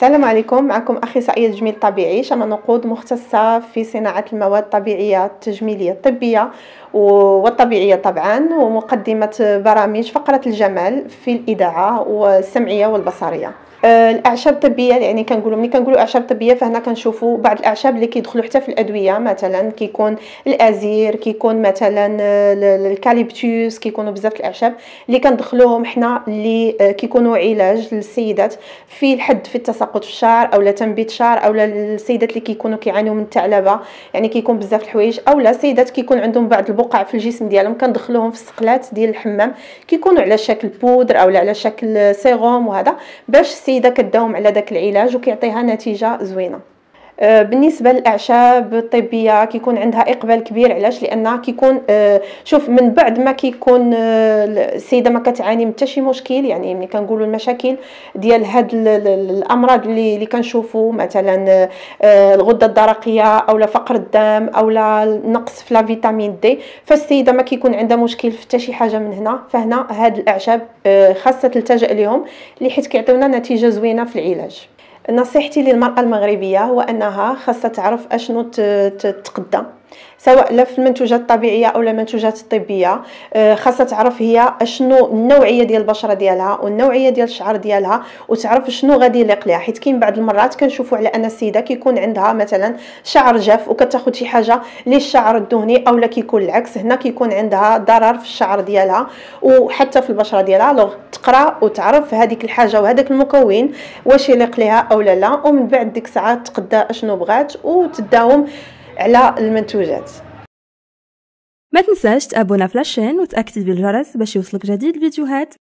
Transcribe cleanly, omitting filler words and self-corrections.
السلام عليكم. معكم اخصائيه تجميل طبيعي شمع نقود مختصه في صناعه المواد الطبيعيه التجميليه الطبيه والطبيعيه طبعا، ومقدمه برامج فقره الجمال في الاذاعه والسمعيه والبصريه. الاعشاب الطبيه، يعني ملي كنقولوا اعشاب طبيه فهنا كنشوفوا بعض الاعشاب اللي كيدخلوا حتى في الادويه، مثلا كيكون الازير، كيكون مثلا الكاليبتوس، كيكونوا بزاف الاعشاب اللي كندخلوهم حنا اللي كيكونوا علاج للسيدات في الحد في التساقط في الشعر او تنبيت الشعر، او السيدات اللي كيكونوا كيعانيوا من الثعلبه، يعني كيكون بزاف الحوايج، او لا سيدات كيكون عندهم بعض البقع في الجسم ديالهم كندخلوهم في السقلات ديال الحمام، كيكونوا على شكل بودر او على شكل سيروم، وهذا باش السيده كداوم على داك العلاج وكيعطيها نتيجه زوينه. بالنسبه للاعشاب الطبيه كيكون عندها اقبال كبير. علاش؟ لان كيكون شوف، من بعد ما كيكون السيده ما كتعاني من حتى شي مشكل، يعني ملي كنقولوا المشاكل ديال هاد الامراض اللي كنشوفوا، مثلا الغده الدرقيه او فقر الدم او نقص في فيتامين دي، فالسيده ما كيكون عندها مشكل في حتى شي حاجه من هنا، فهنا هاد الاعشاب خاصه تلتجأ لهم حيت كيعطيونا نتيجه زوينه في العلاج. نصيحتي للمرأة المغربية هو أنها خاصة تعرف أشنو تتقدى، سواء لا في المنتوجات الطبيعيه او المنتوجات الطبيه. خاصها تعرف هي اشنو النوعيه ديال البشره ديالها والنوعيه ديال الشعر ديالها، وتعرف شنو غادي يليق ليها، حيت كاين بعض المرات كنشوفوا على ان السيده كيكون عندها مثلا شعر جاف وكتاخذ شي حاجه للشعر الدهني، او لا كيكون العكس، هنا كيكون عندها ضرر في الشعر ديالها وحتى في البشره ديالها. لو تقرا وتعرف هذيك الحاجه وهذاك المكون واش يليق ليها او لا، ومن بعد ديك الساعه تقدى اشنو بغات وتداوم على المنتوجات. ما تنساش تابونا في لاشين وتاكتيفي الجرس باش يوصلك جديد الفيديوهات.